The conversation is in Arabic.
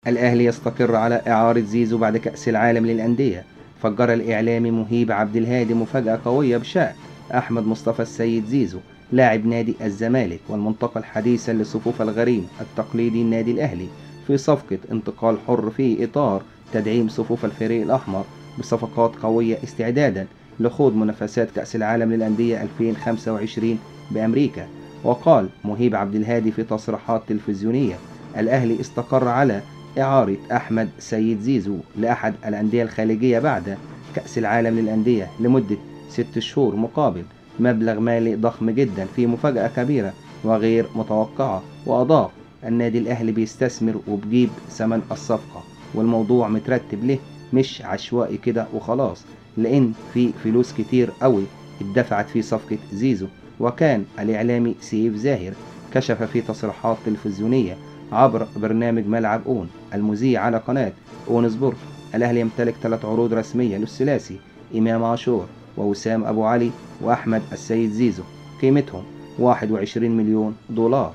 الأهلي يستقر على إعارة زيزو بعد كأس العالم للأندية. فجر الإعلامي مهيب عبد الهادي مفاجأة قوية بشأن أحمد مصطفى السيد زيزو لاعب نادي الزمالك والمنتقل حديثا لصفوف الغريم التقليدي النادي الأهلي في صفقة انتقال حر في إطار تدعيم صفوف الفريق الأحمر بصفقات قوية استعدادا لخوض منافسات كأس العالم للأندية 2025 بأمريكا. وقال مهيب عبد الهادي في تصريحات تلفزيونية: الأهلي استقر على إعارة أحمد سيد زيزو لأحد الأندية الخليجية بعد كأس العالم للأندية لمدة 6 شهور مقابل مبلغ مالي ضخم جدا في مفاجأة كبيرة وغير متوقعة. وأضاف: النادي الأهلي بيستثمر وبجيب ثمن الصفقة، والموضوع مترتب له، مش عشوائي كده وخلاص، لأن في فلوس كتير قوي اتدفعت في صفقة زيزو. وكان الإعلامي سيف زاهر كشف في تصريحات تلفزيونية عبر برنامج ملعب أون المذيع على قناة أون سبورت: الأهلي يمتلك 3 عروض رسمية للثلاثي إمام عاشور ووسام أبو علي وأحمد السيد زيزو، قيمتهم 21 مليون دولار.